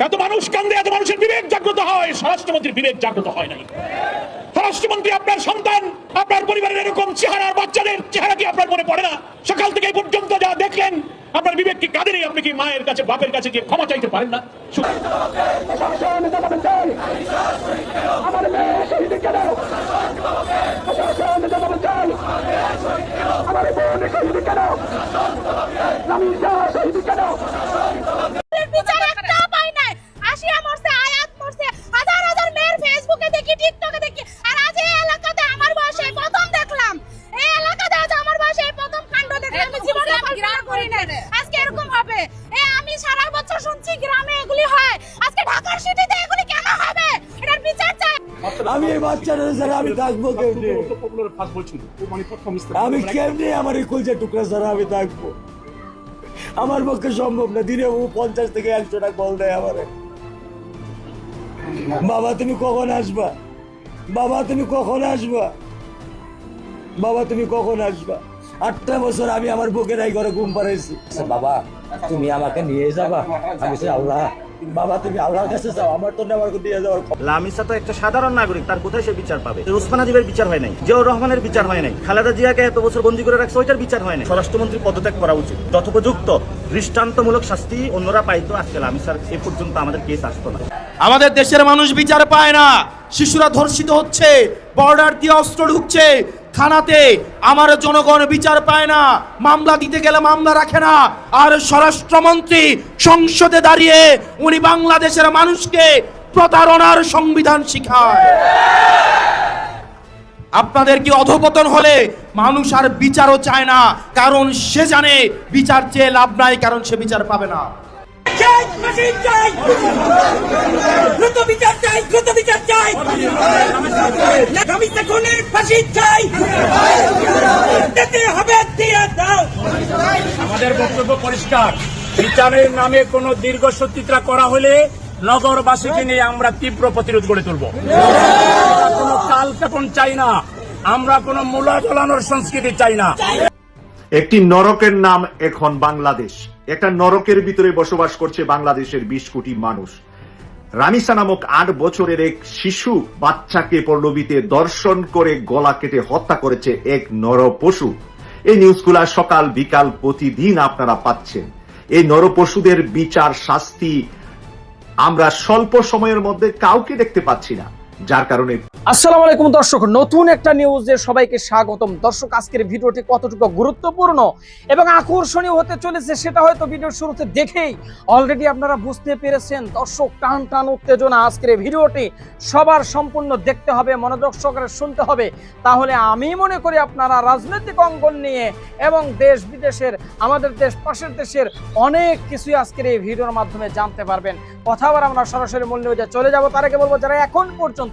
এত মানুষ কান্দে, এত মানুষের বিবেক জাগ্রত হয়, স্বরাষ্ট্রমন্ত্রীর বিবেক জাগ্রত হয় নাই। স্বরাষ্ট্রমন্ত্রী আপনার সন্তান, আপনার পরিবারের এরকম চেহারার বাচ্চাদের চেহারা কি আপনার মনে পড়ে না? সকাল থেকে এই পর্যন্ত যা দেখলেন, আপনার বিবেক কি কাঁদেনি? আপনি কি মায়ের কাছে, বাপের কাছে গিয়ে ক্ষমা চাইতে পারেন না? আমি এই বাচ্চাদের ছাড়া আমি থাকবো কেমনে? আমি কেমনে আমার এই কলজার টুকরা ছাড়া আমি থাকবো? আমার পক্ষে সম্ভব না। দিনে ও 50 থেকে 100 টাকা কল দেয় আমারে। বাবা তুমি কখন আসবা? বাবা তুমি কখন আসবা? বাবা তুমি কখন আসবা? 8টা বছর আমি আমার বুকের এই ঘরে ঘুম পাড়াইছি। বাবা তুমি আমাকে নিয়ে যাবা? আমি আল্লাহ, বাবা তুমি আল্লাহর কাছে যাও, আমার তো নেওয়ার দিয়ে যাওয়ার। লামিসা তো একটা সাধারণ নাগরিক, তার কোথায় সে বিচার পাবে? উসমান আদিবের বিচার হয় নাই, জিয়াউর রহমানের বিচার হয় নাই, খালেদা জিয়াকে এত বছর বন্দী করে রাখছে, ওইটার বিচার হয় নাই। স্বরাষ্ট্রমন্ত্রী পদত্যাগ করা উচিত। যথোপযুক্ত দৃষ্টান্তমূলক শাস্তি অন্যরা পাইতো, আজকে লামিসার এ পর্যন্ত আমাদের কেস আসতো না। আমাদের দেশের মানুষ বিচার পায় না, শিশুরা ধর্ষিত হচ্ছে, বর্ডার দিয়ে অস্ত্র ঢুকছে থানাতে, আমার জনগণ বিচার পায় না, মামলা দিতে গেলে মামলা রাখে না। আর স্বরাষ্ট্রমন্ত্রী সংসদে দাঁড়িয়ে উনি বাংলাদেশের মানুষকে প্রতারণার সংবিধান শিখায়। আপনাদের কি অধঃপতন হলে মানুষ আর বিচারও চায় না, কারণ সে জানে বিচার চেয়ে লাভ নাই, কারণ সে বিচার পাবে না। আমাদের বক্তব্য পরিষ্কার, বিচারের নামে কোন দীর্ঘসূত্রিতা করা হলে নগরবাসীকে নিয়ে আমরা তীব্র প্রতিরোধ গড়ে তুলব। কোন কালক্ষেপণ চাই না, আমরা কোন মূলা জ্বলানোর সংস্কৃতি চাই না। একটি নরকের নাম এখন বাংলাদেশ। একটা নরকের ভিতরে বসবাস করছে বাংলাদেশের 20 কোটি মানুষ। রামিসা নামক 8 বছরের এক শিশু বাচ্চাকে পল্লবীতে দর্শন করে গলা কেটে হত্যা করেছে এক নরপশু। এই নিউজগুলা সকাল বিকাল প্রতিদিন আপনারা পাচ্ছেন। এই নরপশুদের বিচার শাস্তি আমরা স্বল্প সময়ের মধ্যে কাউকে দেখতে পাচ্ছি না, যার কারণে। আসসালামু আলাইকুম দর্শক, নতুন একটা নিউজে সবাইকে স্বাগতম। দর্শক আজকের ভিডিওটি কতটুকু গুরুত্বপূর্ণ এবং আকর্ষণীয় হতে চলেছে সেটা হয়তো ভিডিওর শুরুতে দেখেই অলরেডি আপনারা বুঝতে পেরেছেন। দর্শক টান টান উত্তেজনা আজকের এই ভিডিওটি সবার সম্পূর্ণ দেখতে হবে, মনোযোগ সহকারে শুনতে হবে। তাহলে আমি মনে করি আপনারা রাজনৈতিক অঙ্গন নিয়ে এবং দেশ বিদেশের, আমাদের দেশ পাশের দেশের অনেক কিছুই আজকের এই ভিডিওর মাধ্যমে জানতে পারবেন। কথা আবার আমরা সরাসরি মূল নিউজে চলে যাব। তার আগে বলবো, যারা এখন পর্যন্ত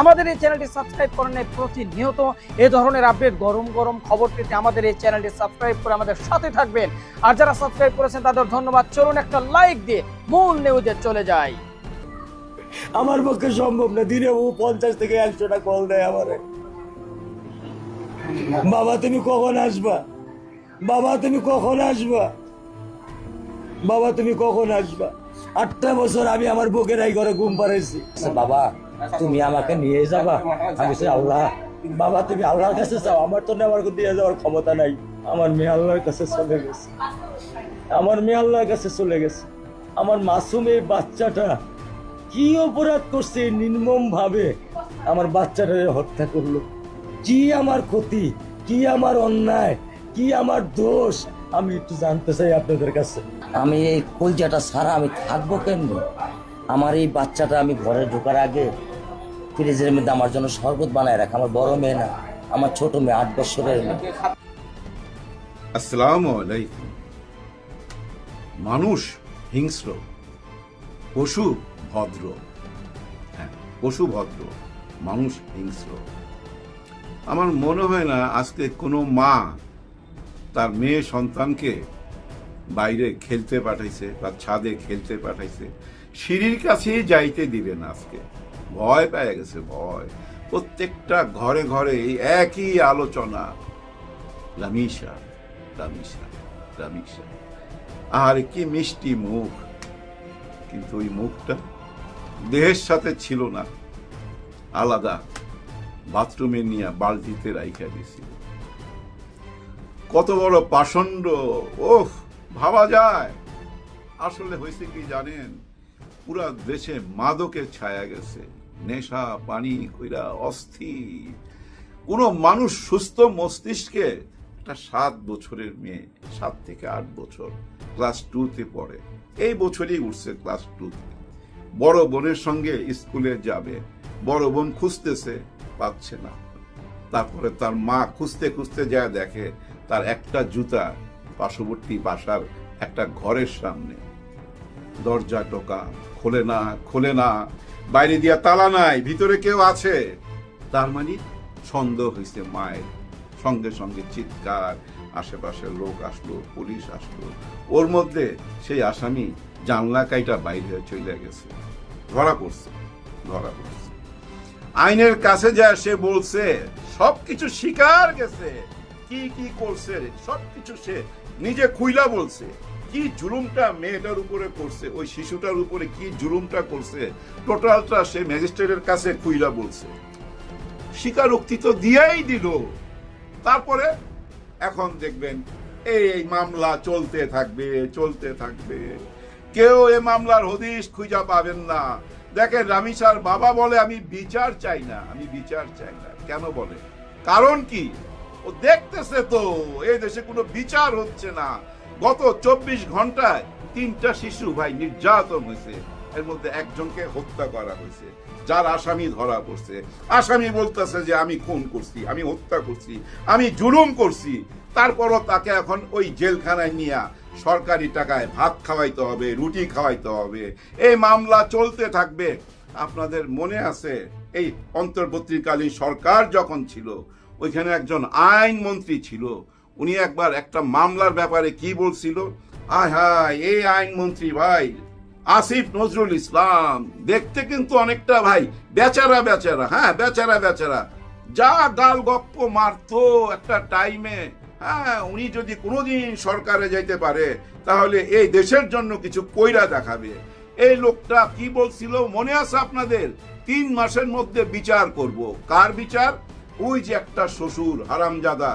আমাদের এই চ্যানেলটি সাবস্ক্রাইব করেন নাই, প্রতিনিয়ত এই ধরনের আপডেট গরম গরম খবর পেতে আমাদের এই চ্যানেলটি সাবস্ক্রাইব করে আমাদের সাথে থাকবেন। আর যারা সাবস্ক্রাইব করেছেন তাদের ধন্যবাদ। চলুন একটা লাইক দিয়ে মূল নিউজে চলে যাই। আমার পক্ষে সম্ভব না। দিনে ও 50 থেকে 100 টাকা কল দেয় আমারে। বাবা তুমি কখন আসবা? বাবা তুমি কখন আসবা? বাবা তুমি কখন আসবা? 8টা বছর আমি আমার বুকের এই ঘরে ঘুম পাড়াইছি। বাবা তুমি আমাকে নিয়ে যাবা? আমি আল্লাহ, বাবা তুমি আল্লাহর কাছে যাও, আমার তো নেওয়ার দিয়ে যাওয়ার ক্ষমতা নাই। আমার মেয়ে আল্লাহর কাছে চলে গেছে, আমার মেয়ে আল্লাহর কাছে চলে গেছে। আমার মাসুম এই বাচ্চাটা কি অপরাধ করছে নির্মম ভাবে আমার বাচ্চাটা হত্যা করলো? কি আমার ক্ষতি, কি আমার অন্যায়, কি আমার দোষ, আমি একটু জানতে চাই আপনাদের কাছে। আমি এই কলজাটা ছাড়া আমি থাকবো কেমনি? আমার এই বাচ্চাটা আমি ঘরে ঢোকার আগে ফ্রিজের মধ্যে আমার জন্য শরবত বানায় রাখা। আমার বড় মেয়ে না, আমার ছোট মেয়ে, 8 বছরের মেয়ে। আসসালামু আলাইকুম। মানুষ হিংস্র, পশু ভদ্র। হ্যাঁ, পশু ভদ্র, মানুষ হিংস্র। আমার মনে হয় না আজকে কোনো মা তার মেয়ে সন্তানকে বাইরে খেলতে পাঠাইছে বা ছাদে খেলতে পাঠাইছে, সিঁড়ির কাছে যাইতে দিবে না। আজকে ভয় পেয়ে গেছে, ভয়। প্রত্যেকটা ঘরে ঘরে একই আলোচনা, লামিসা লামিসা লামিসা। আর কি মিষ্টি মুখ, কি কিন্তু ওই মুখটা দেহের সাথে ছিল না, আলাদা বাথরুমে নিয়ে বালতিতে রাইখা দিয়েছিল। কত বড় পাষণ্ড! ওহ, ভাবা যায়। আসলে হয়েছে কি জানেন, পুরা দেশে মাদকের ছায়া গেছে, নেশা পানি কইরা অস্থির। কোন মানুষ সুস্থ মস্তিষ্কে, একটা 7 বছরের মেয়ে, 7 থেকে 8 বছর, ক্লাস 2-তে পড়ে, এই বছরই উঠছে ক্লাস 2-তে, বড় বোনের সঙ্গে স্কুলে যাবে, বড় বোন খুঁজতেছে, পাচ্ছে না। তারপরে তার মা খুঁজতে খুঁজতে যায়, দেখে তার একটা জুতা পার্শ্ববর্তী বাসার একটা ঘরের সামনে, দরজা টোকা, খোলে না, বাইরে দিয়া তালা নাই, ভিতরে কেউ আছে। তার মানে সন্দেহ হয়েছে মায়ের। সঙ্গে সঙ্গে চিৎকার, আশেপাশের লোক আসলো, পুলিশ আসলো। ওর মধ্যে সেই আসামি জানলা কাইটা বাইরে হয়ে চলে গেছে, ধরা পড়ছে। আইনের কাছে যায়, সে বলছে সবকিছু স্বীকার গেছে, কি কি করছে সবকিছু সে নিজে খুইলা বলছে। কি জুলুমটা মেয়েটার উপরে করছে, ওই শিশুটার উপরে কি জুলুমটা করছে, টোটালটা সে ম্যাজিস্ট্রেটের কাছে খুইলা বলছে। স্বীকারোক্তি তো দিয়েই দিল। তারপরে এখন দেখবেন এই মামলা চলতে থাকবে। কেউ এ মামলার হদিশ খুঁজা পাবেন না। দেখেন, রামিসার বাবা বলে আমি বিচার চাই না। কেন বলে? কারণ কি? ও দেখতেছে তো এই দেশে কোনো বিচার হচ্ছে না। গত 24 ঘন্টায় 3টা শিশু ভাই নির্যাতন হয়েছে, এর মধ্যে একজনকে হত্যা করা হয়েছে, যার আসামি ধরা পড়ছে। আসামি বলতেছে যে আমি খুন করছি, আমি হত্যা করছি, আমি জুলুম করছি। তারপরও তাকে এখন ওই জেলখানায় নিয়ে সরকারি টাকায় ভাত খাওয়াইতে হবে, রুটি খাওয়াইতে হবে। এই মামলা চলতে থাকবে। আপনাদের মনে আছে এই অন্তর্বর্তীকালীন সরকার যখন ছিল, ওইখানে একজন আইনমন্ত্রী ছিল। উনি একবার একটা মামলার ব্যাপারে কি বলছিল, এই আইনমন্ত্রী ভাই আসিফ নজরুল ইসলাম দেখতে কিন্তু অনেকটা ভাই বেচারা, বেচারা যা গাল গপ্প মারতো একটা টাইমে। উনি যদি কোনোদিন সরকারে যাইতে পারে তাহলে এই দেশের জন্য কিছু কইরা দেখাবে। এই লোকটা কি বলছিল মনে আছে আপনাদের? 3 মাসের মধ্যে বিচার করব। কার বিচার? ওই যে একটা শ্বশুর হারামজাদা,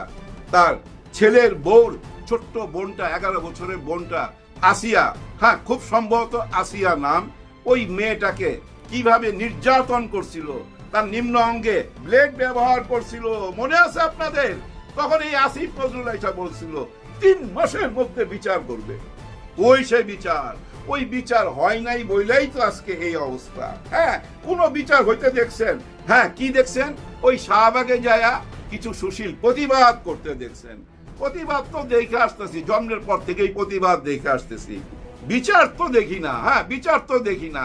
তার ছেলের বউর ছোট্ট বোনটা, 11 বছরের বোনটা আসিয়া, খুব সম্ভবত আসিয়া নাম, ওই মেয়েটাকে কিভাবে নির্যাতন করছিল, তার নিম্ন অঙ্গে ব্লেড ব্যবহার করছিল, মনে আছে আপনাদের? তখন এই আসিফ নজরুল আইসা বলছিল 3 মাসের মধ্যে বিচার করবে। ওই বিচার হয় নাই বইলেই তো আজকে এই অবস্থা। কোনো বিচার হইতে দেখছেন? কি দেখছেন? ওই শাহবাগে যায়া কিছু সুশীল প্রতিবাদ করতে দেখছেন। প্রতিবাদ তো দেখে আসতেছি, জন্মের পর থেকেই প্রতিবাদ দেখে আসতেছি। বিচার তো দেখি না।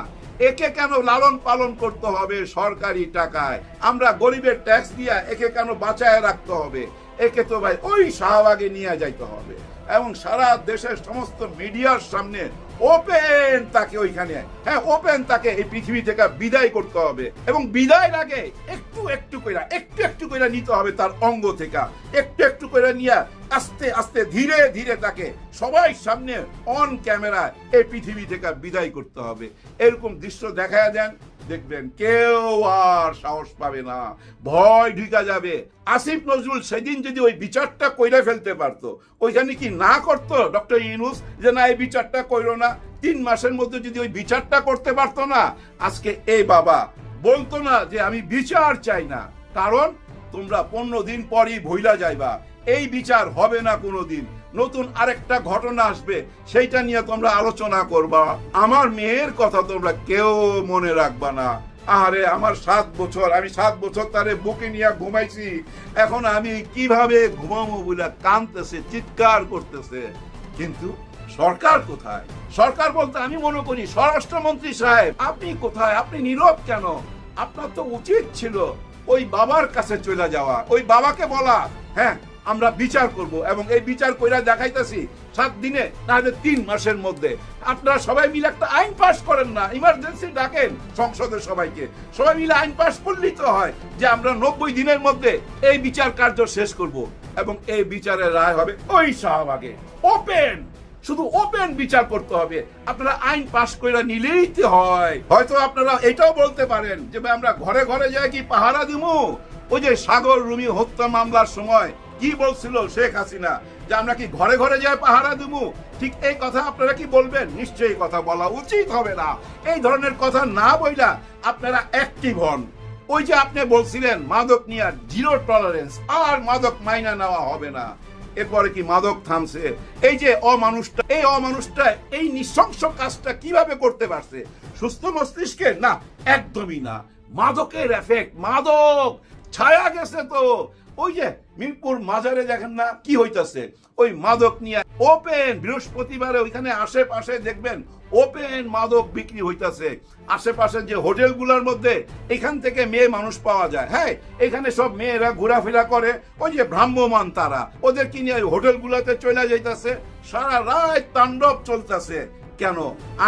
একে কেন লালন পালন করতে হবে সরকারি টাকায়? আমরা গরিবের ট্যাক্স দিয়া একে কেন বাঁচায় রাখতে হবে? একে তো ভাই ওই শাহবাগে নিয়ে যাইতে হবে এবং সারা দেশের সমস্ত মিডিয়ার সামনে ওপেন তাকে ওপেন তাকে এই পৃথিবী থেকে বিদায় করতে হবে এবং বিদায় আগে একটু কইরা নিতে হবে তার অঙ্গ থেকে, একটু কইরা নিয়ে আস্তে আস্তে ধীরে ধীরে তাকে সবাই সামনে অন ক্যামেরা এই পৃথিবী থেকে বিদায় করতে হবে। এরকম দৃশ্য দেখায় দেন, দেখবেন কেউ আর সাহস পাবে না, ভয় ঢুকা যাবে। আসিফ নজরুল সেদিন যদি ওই বিচারটা কইরা ফেলতে পারতো, ওইখানে কি না করতো ডক্টর ইউনূস যে না এই বিচারটা কইরো না? 3 মাসের মধ্যে যদি ওই বিচারটা করতে পারতো না, আজকে এই বাবা বলতো না যে আমি বিচার চাই না। কারণ তোমরা 15 দিন পরই ভইলা যাইবা, এই বিচার হবে না কোনোদিন। নতুন আরেকটা ঘটনা আসবে, সেইটা নিয়ে তোমরা আলোচনা করবা। আমার মেয়ের কথা তোমরা কেউ মনে রাখবা না। আরে আমার 7 বছর, আমি 7 বছর তারে বুকে নিয়ে ঘুমাইছি, এখন আমি কিভাবে ঘুমাবো বলে কাঁদতেছে, চিৎকার করতেছে। কিন্তু সরকার কোথায়? সরকার বলতে আমি মনে করি স্বরাষ্ট্রমন্ত্রী সাহেব আপনি কোথায়? আপনি নীরব কেন? আপনার তো উচিত ছিল ওই বাবার কাছে চলে যাওয়া, ওই বাবাকে বলা আমরা বিচার করব এবং এই বিচার কইরা দেখাইতেছি 7 দিনে না হলে 3 মাসের মধ্যে। আপনারা সবাই মিলে একটা আইন পাস করেন না, ইমার্জেন্সি ডাকেন সংসদের সবাইকে, সবাই মিলে আইন পাস করলেই তো হয় যে আমরা 90 দিনের মধ্যে এই বিচার কার্য শেষ করব এবং এই বিচারের রায় হবে ওই শাহবাগে ওপেন। শুধু ওপেন বিচার করতে হবে। আপনারা আইন পাশ করে নিলেই তো হয়। হয়তো আপনারা এটাও বলতে পারেন যে ভাই আমরা ঘরে ঘরে যাই কি পাহারা দিমু? ওই যে সাগর রুমি হত্যা মামলার সময় কি বলছিল শেখ হাসিনা যে আমরা কি ঘরে ঘরে যাই পাহারা দিমু? ঠিক এই কথা আপনারা কি বলবেন? নিশ্চয়ই কথা বলা উচিত হবে না। এই ধরনের কথা না বইলা আপনারা অ্যাক্টিভ হন। ওই যে আপনি বলছিলেন মাদক নিয়ে জিরো টলারেন্স, আর মাদক মাইনা নেওয়া হবে না। এরপরে কি মাদক থামছে? এই যে অমানুষটা এই নৃশংস কাজটা কিভাবে করতে পারছে? সুস্থ মস্তিষ্কে? না, একদমই না। মাদকের এফেক্ট, মাদক ছায়া গেছে তো। ওই যে মিরপুর মাজারে দেখেন না কি হইতাছে, ওই মাদক নিয়ে ওপেন বৃহস্পতিবারে ওইখানে আশেপাশে দেখবেন ওপেন মাদক বিক্রি হইতাছে। আশেপাশে যে হোটেলগুলোর মধ্যে এখান থেকে মেয়ে মানুষ পাওয়া যায়, হ্যাঁ এখানে সব মেয়েরা ঘোরাফেরা করে, ওই যে ভ্রাম্যমান তারা ওদের কি নিয়ে হোটেলগুলোতে চলে যাইতাছে, সারা রাত তাণ্ডব চলতেছে। কেন?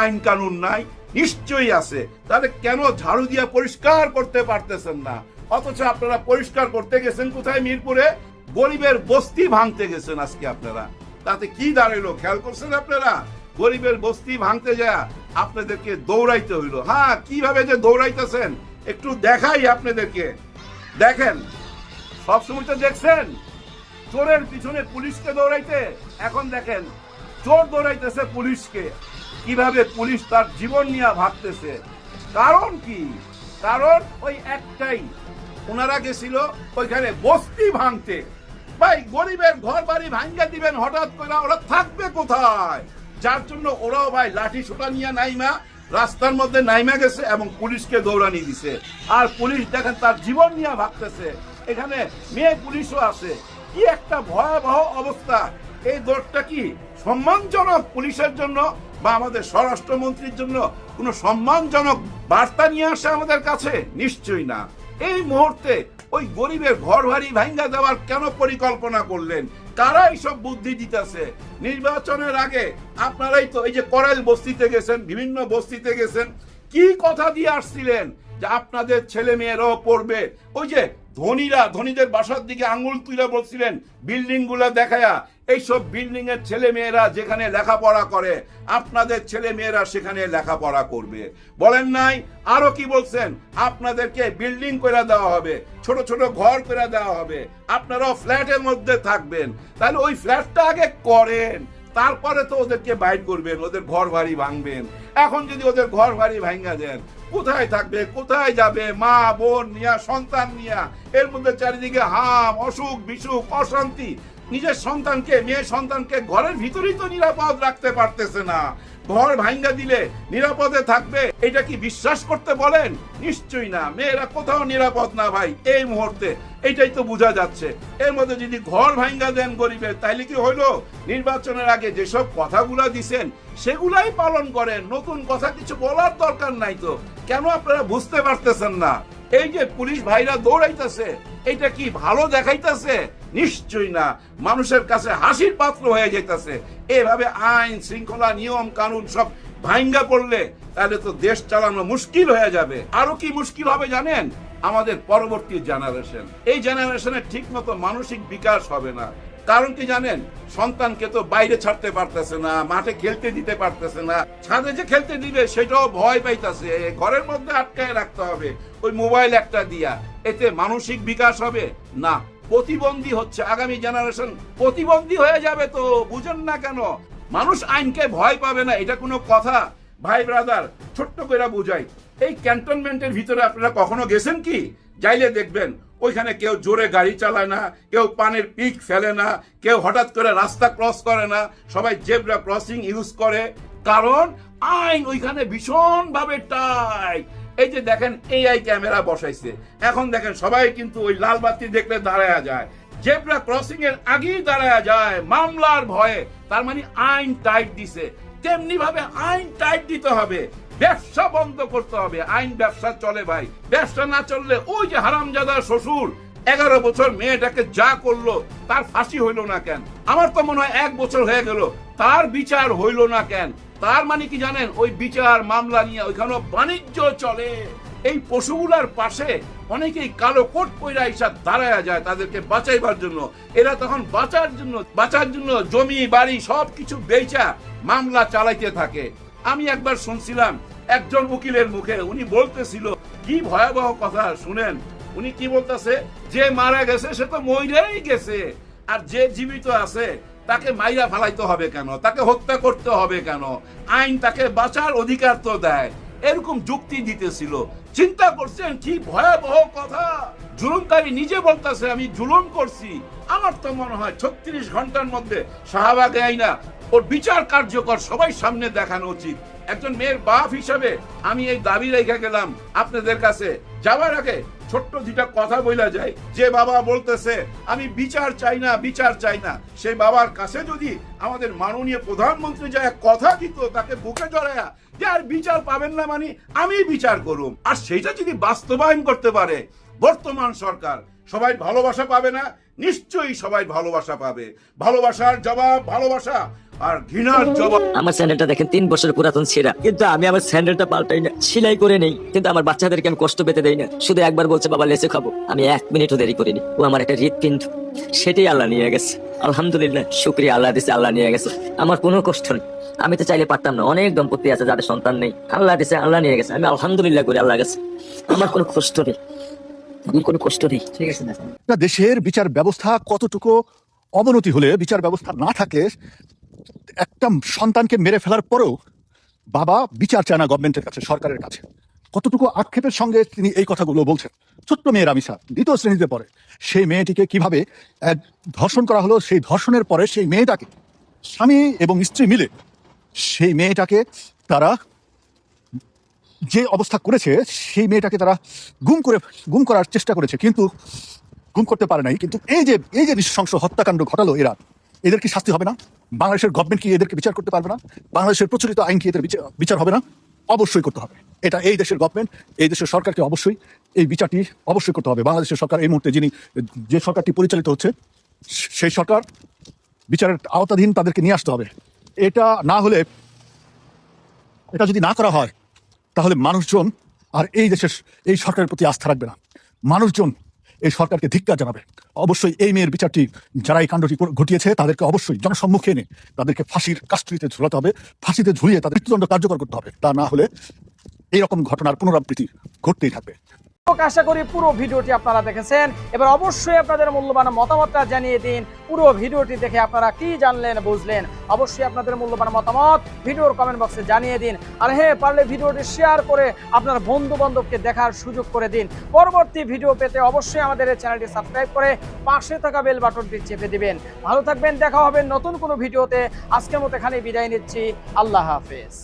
আইন কানুন নাই? নিশ্চয়ই আছে। তাহলে কেন ঝাড়ু দিয়া পরিষ্কার করতে পারতেছেন না? অথচ আপনারা পরিষ্কার করতে গেছেন কোথায়? মিরপুরে গরিবের বস্তি ভাঙতে গেছেন আজকে আপনারা। তাতে কি দাঁড়াইলো খেয়াল করছেন আপনারা? গরিবের বস্তি ভাঙতে যায় আপনাদেরকে দৌড়াইতে হইলো। হ্যাঁ, কিভাবে যে দৌড়াইতেছেন একটু দেখাই আপনাদেরকে। দেখেন, সবসময় তো দেখছেন চোরের পিছনে পুলিশকে দৌড়াইতে, এখন দেখেন চোর দৌড়াইতেছে পুলিশকে। কিভাবে পুলিশ তার জীবন নিয়ে ভাবতেছে। কারণ কি? কারণ ওই একটাই, ওনারা গেছিল ওইখানে বস্তি ভাঙতে। ভাই, গরিবের ঘর বাড়ি ভাঙ্গা দিবেন হঠাৎ করে, ওরা থাকবে কোথায়? যার জন্য ওরাও ভাই লাঠি সোটা নিয়ে নাইমা রাস্তার মধ্যে নাইমা গেছে এবং পুলিশকে দৌড়ানি দিছে। আর পুলিশ দেখেন তার জীবন নিয়ে ভাবতেছে। এখানে মেয়ে পুলিশও আছে। কি একটা ভয়াবহ অবস্থা। এই দৌড়টা কি সম্মানজনক পুলিশের জন্য বা আমাদের স্বরাষ্ট্রমন্ত্রীর জন্য কোনো সম্মানজনক বার্তা নিয়ে আসে আমাদের কাছে? নিশ্চয়ই না। এই মুহূর্তে ওই গরিবের ঘর বাড়ি ভাঙ্গা দেওয়ার কেন পরিকল্পনা করলেন? কারা এইসব বুদ্ধি দিতেছে? নির্বাচনের আগে আপনারাই তো এই যে করাইল বস্তিতে গেছেন, বিভিন্ন বস্তিতে গেছেন, কি কথা দিয়ে আসছিলেন যে আপনাদের ছেলে মেয়েরাও পড়বে। ওই যে ধনীদের বাসার দিকে আঙ্গুল তুলে বলছিলেন বিল্ডিং গুলা দেখায়া, এইসব বিল্ডিং এর ছেলে মেয়েরা যেখানে লেখাপড়া করে আপনাদের ছেলে মেয়েরা সেখানে লেখাপড়া করবে। বলেন নাই? আরো কি বলছেন? আপনাদেরকে বিল্ডিং করে দেওয়া হবে, ছোট ছোট ঘর করে দেওয়া হবে, আপনারাও ফ্ল্যাটের মধ্যে থাকবেন। তাহলে ওই ফ্ল্যাটটা আগে করেন, তারপরে তো ওদেরকে বাইর করবেন, ওদের ঘর বাড়ি ভাঙবেন। এখন যদি ওদের ঘর বাড়ি ভাঙ্গা দেন, কোথায় থাকবে? কোথায় যাবে? মা বোন নিয়া, সন্তান নিয়া, এর মধ্যে চারিদিকে হাম, অসুখ বিসুখ, অশান্তি। নিজের সন্তানকে, মেয়ে সন্তানকে ঘরের ভিতরেই তো নিরাপদ রাখতে পারতেছে না। ঘর ভাঙ্গা দিলে নিরাপদে থাকবে, এটা কি বিশ্বাস করতে বলেন? নিশ্চয়ই না। মেয়েরা কোথাও নিরাপদ না ভাই এই মুহূর্তে, এইটাই তো বোঝা যাচ্ছে। এর মধ্যে যদি ঘর ভাঙ্গা দেন গরিবের, তাইলে কি হইলো? নির্বাচনের আগে যেসব কথাগুলা দিছেন সেগুলাই পালন করেন, নতুন কথা কিছু বলার দরকার নাই তো। কেন আপনারা বুঝতে পারতেছেন না? এই যে পুলিশ ভাইরা দৌড়াইতেছে, এটা কি ভালো দেখাইতেছে? নিশ্চয়ই না। মানুষের কাছে হাসির পাত্র হয়ে যেতেছে। এভাবে আইন শৃঙ্খলা, নিয়ম কানুন সব ভাঙ্গা পড়লে তাহলে তো দেশ চালানো মুশকিল হয়ে যাবে। আরো কি মুশকিল হবে জানেন? আমাদের পরবর্তী জেনারেশন, এই জেনারেশনের ঠিক মতো মানসিক বিকাশ হবে না। কারণ কি জানেন? সন্তানকে তো বাইরে ছাড়তে পারতেছে না, মাঠে খেলতে দিতে পারতেছে না, ছাদে যে খেলতে দিবে সেটাও ভয় পাইতেছে, ঘরের মধ্যে আটকায় রাখতে হবে ওই মোবাইল একটা দিয়া। এতে মানসিক বিকাশ হবে না, প্রতিবন্ধী হচ্ছে। আগামী জেনারেশন প্রতিবন্ধী হয়ে যাবে। তো বুঝেন না কেন? মানুষ আইনকে ভয় পাবে না, এটা কোনো কথা? ভাই ব্রাদার, ছোট্ট করে বুঝাই, এই ক্যান্টনমেন্টের ভিতরে আপনারা কখনো গেছেন কি? যাইলে দেখবেন ওইখানে কেউ জোরে গাড়ি চালায় না, কেউ পানের পিক ফেলে না, কেউ হঠাৎ করে রাস্তা ক্রস করে না, সবাই জেব্রা ক্রসিং ইউজ করে। কারণ আইন ওইখানে ভীষণ ভাবে টাইট। এই যে দেখেন AI ক্যামেরা বসাইছে, এখন দেখেন সবাই কিন্তু ওই লাল বাতি দেখলে দাঁড়ায়া যায়, জেব্রা ক্রসিং এর আগেই দাঁড়ায়া যায় মামলার ভয়ে। তার মানে আইন টাইট দিছে। তেমনি ভাবে আইন টাইট দিতে হবে, ব্যবসা বন্ধ করতে হবে। আইন ব্যবসা চলে ভাই, ব্যবসা না চললে ওই যে হারামজাদা শ্বশুর 11 বছর মেয়েটাকে যা করলো তার ফাঁসি হইল না কেন? আমার তো মনে হয় 1 বছর হয়ে গেল, তার বিচার হইল না কেন? তার মানে কি জানেন? ওই বিচার মামলা নিয়ে ওইখানে বাণিজ্য চলে। এই পশুগুলার পাশে অনেকেই কালো কোট পইরা এসে দাঁড়ায়া যায় তাদেরকে বাঁচাইবার জন্য। এরা তখন বাঁচার জন্য জমি বাড়ি সবকিছু বেচা মামলা চালাইতে থাকে। আমি একবার শুনছিলাম একজন উকিলের মুখে, উনি বলতেছিল কি ভয়াবহ কথা শুনেন। উনি কি বলতেছে, যে মারা গেছে সে তো মইরাই গেছে, আর যে জীবিত আছে তাকে মাইরা ফেলাইতে হবে কেন, তাকে হত্যা করতে হবে কেন, আইন তাকে বাঁচার অধিকার তো দেয়। এরকম যুক্তি দিতেছিল। চিন্তা করছেন কি ভয়াবহ কথা। জুলুমকারী নিজে বলতেছে আমি জুলুম করছি। আমার তো মনে হয় 36 ঘন্টার মধ্যে শাহবাগে আইনা ওর বিচার কার্যকর সবাই সামনে দেখানো উচিত। একজন মেয়ের বাপ হিসাবে আমি এই দাবি রেখে গেলাম আপনাদের কাছে। যাওয়ার আগে ছোট্ট দুটা কথা বলা যায়। যে বাবা বলতেছে আমি বিচার চাই না, বিচার চাই না, সেই বাবার কাছে যদি আমাদের মাননীয় প্রধানমন্ত্রী যায় কথা দিত তাকে বুকে জড়ায়া যে আর বিচার পাবেন না মানে আমি বিচার করুম, আর সেইটা যদি বাস্তবায়ন করতে পারে বর্তমান সরকার, সবাই ভালোবাসা পাবে না? নিশ্চয়ই সবাই ভালোবাসা পাবে। ভালোবাসার জবাব ভালোবাসা, আর ঘৃণার জবাব। আমার স্যান্ডেলটা দেখেন 3 বছর পুরাতন ছেঁড়া, কিন্তু আমি আমার স্যান্ডেলটা পাল্টাই না, সেলাই করে নেই, কিন্তু আমার বাচ্চাদেরকে আমি কষ্ট পেতে দেই না। শুধু একবার বলছে বাবা লেচে খাবো, আমি 1 মিনিটও দেরি করিনি। ও আমার একটা হৃৎপিণ্ড, সেটাই আল্লাহ নিয়ে গেছে। আলহামদুলিল্লাহ, শুকরিয়া, আল্লাহ দিছে, আল্লাহ নিয়ে গেছে। আমার কোনো কষ্ট নেই। আমি তো চাইলে পারতাম না, অনেক দম্পতি আছে যাদের সন্তান নেই, আল্লাহ দিছে, আল্লাহ নিয়ে গেছে। আমি আলহামদুলিল্লাহ করি আল্লাহ গেছে। আমার কোনো কষ্ট নেই, আমার কোনো কষ্ট নেই। ঠিক আছে না, দেশের বিচার ব্যবস্থা কতটুকু অবনতি হলে, বিচার ব্যবস্থা না থাকলে একটা সন্তানকে মেরে ফেলার পরেও বাবা বিচার চায় না গভর্নমেন্টের কাছে, সরকারের কাছে। কতটুকু আক্ষেপের সঙ্গে তিনি এই কথাগুলো বলছেন। ছোট্ট মেয়ে রামিসা 2য় শ্রেণীতে পড়ে, সেই মেয়েটিকে কিভাবে ধর্ষণ করা হলো। সেই ধর্ষণের পরে সেই মেয়েটাকে স্বামী এবং স্ত্রী মিলে সেই মেয়েটাকে তারা যে অবস্থা করেছে, সেই মেয়েটাকে তারা গুম করার চেষ্টা করেছে, কিন্তু গুম করতে পারে নাই। কিন্তু এই যে নৃশংস হত্যাকাণ্ড ঘটালো এরা, এদের কি শাস্তি হবে না? বাংলাদেশের গভর্নমেন্ট কি এদেরকে বিচার করতে পারবে না? বাংলাদেশের প্রচলিত আইন কি এদের বিচার হবে না? অবশ্যই করতে হবে। এটা এই দেশের গভর্নমেন্ট, এই দেশের সরকারকে অবশ্যই এই বিচারটি অবশ্যই করতে হবে। বাংলাদেশের সরকার এই মুহূর্তে যে সরকারটি পরিচালিত হচ্ছে, সেই সরকার বিচারের আওতাধীন তাদেরকে নিয়ে আসতে হবে। এটা না হলে, এটা যদি না করা হয়, তাহলে মানুষজন আর এই দেশের এই সরকারের প্রতি আস্থা রাখবে না। মানুষজন এই সরকারকে ধিক্কার জানাবে। অবশ্যই এই মেয়ের বিচারটি, যারা এই কাণ্ডটি ঘটিয়েছে তাদেরকে অবশ্যই জনসম্মুখে এনে তাদেরকে ফাঁসির কাস্টডিতে ঝুলাতে হবে, ফাঁসিতে ঝুলিয়ে তাদের মৃত্যুদণ্ড কার্যকর করতে হবে। তা না হলে এইরকম ঘটনার পুনরাবৃত্তি ঘটতেই থাকবে। আশা করি পুরো ভিডিওটি আপনারা দেখেছেন। এবার অবশ্যই আপনাদের মূল্যবান মতামতটা জানিয়ে দিন। পুরো ভিডিওটি দেখে আপনারা কি জানলেন বুঝলেন, অবশ্যই আপনাদের মূল্যবান মতামত ভিডিওর কমেন্ট বক্সে জানিয়ে দিন। আর হ্যাঁ, পারলে ভিডিওটি শেয়ার করে আপনার বন্ধু বান্ধবকে দেখার সুযোগ করে দিন। পরবর্তী ভিডিও পেতে অবশ্যই আমাদের এই চ্যানেলটি সাবস্ক্রাইব করে পাশে থাকা বেল বাটনটি চেপে দিবেন। ভালো থাকবেন, দেখা হবে নতুন কোনো ভিডিওতে। আজকের মতো এখানেই বিদায় নিচ্ছি। আল্লাহ হাফেজ।